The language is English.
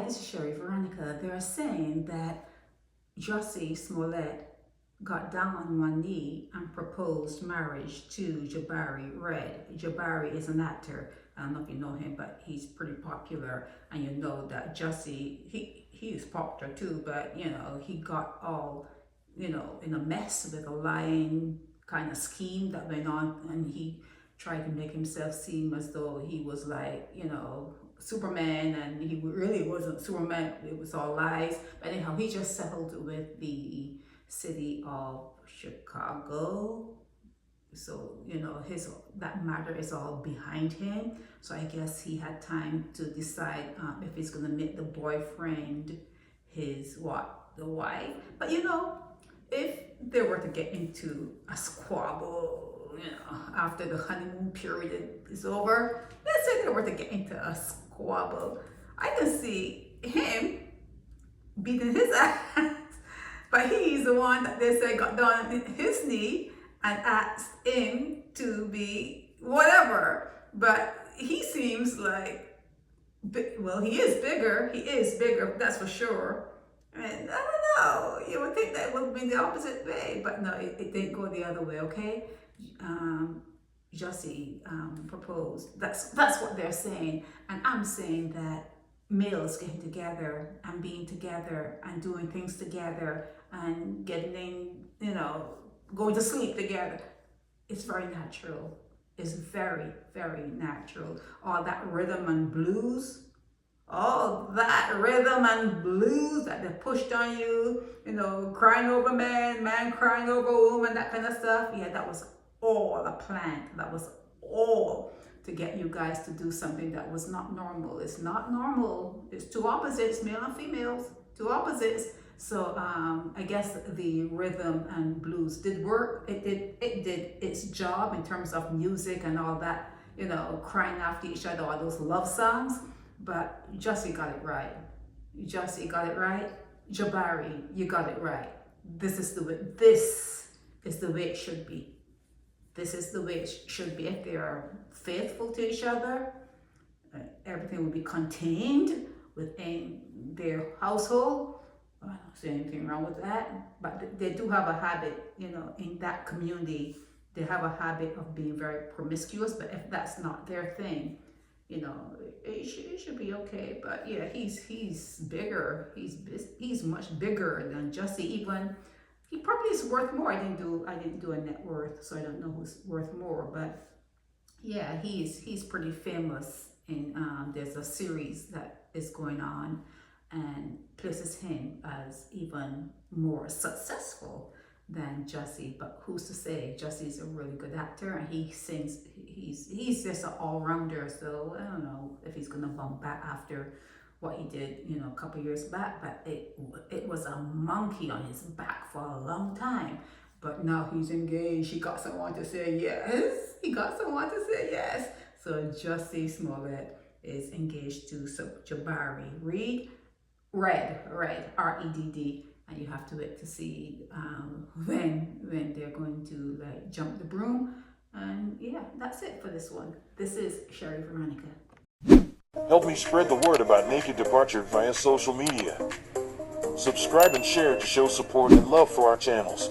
this is Sherry Veronica. They're saying that Jussie Smollett got down on one knee and proposed marriage to Jabari Red. Jabari is an actor. I don't know if you know him, but he's pretty popular. And you know that Jussie, he is popular too, but you know, he got all, you know, in a mess with a lying kind of scheme that went on, and he tried to make himself seem as though he was like, you know, Superman, and he really wasn't Superman. It was all lies. But anyhow, he just settled with the city of Chicago. So, you know, that matter is all behind him. So I guess he had time to decide if he's gonna make the boyfriend the wife. But you know, if they were to get into a squabble, you know, after the honeymoon period is over, let's say they were to get into a squabble, I can see him beating his ass. But he's the one that they say got down on his knee and asked him to be whatever. But he seems like, well, he is bigger, that's for sure. And I don't know, you would think that would be the opposite way, but no, it didn't go the other way, okay? Jussie proposed. That's what they're saying. And I'm saying that males getting together and being together and doing things together and getting, you know, going to sleep together, it's very natural. It's very, very natural. All that rhythm and blues, that they pushed on you, you know, crying over man crying over woman, that kind of stuff. Yeah, that was all a plant. That was all to get you guys to do something that was not normal. It's not normal. It's two opposites, male and females, two opposites. So I guess the rhythm and blues did work. It did its job in terms of music and all that, you know, crying after each other, all those love songs. But Jussie got it right. Jussie got it right. Jabari, you got it right. This is the way it should be. This is the way it should be. If they are faithful to each other, everything will be contained within their household. I don't see anything wrong with that. But they do have a habit, you know, in that community, they have a habit of being very promiscuous. But if that's not their thing, you know, it should be okay. But yeah, he's bigger. He's much bigger than Jussie. Even he probably is worth more. I didn't do a net worth, so I don't know who's worth more. But yeah, he's pretty famous. And there's a series that is going on and places him as even more successful than Jussie. But who's to say? Jussie's a really good actor, and he sings. He's just an all-rounder. So I don't know if he's gonna bump back after what he did, you know, a couple years back. But it was a monkey on his back for a long time. But now he's engaged. He got someone to say yes. So Jussie Smollett is engaged to Jabari Red, R-E-D-D. And you have to wait to see when they're going to like jump the broom. And yeah, that's it for this one. This is Sherry Veronica. Help me spread the word about Naked Departure via social media. Subscribe and share to show support and love for our channels.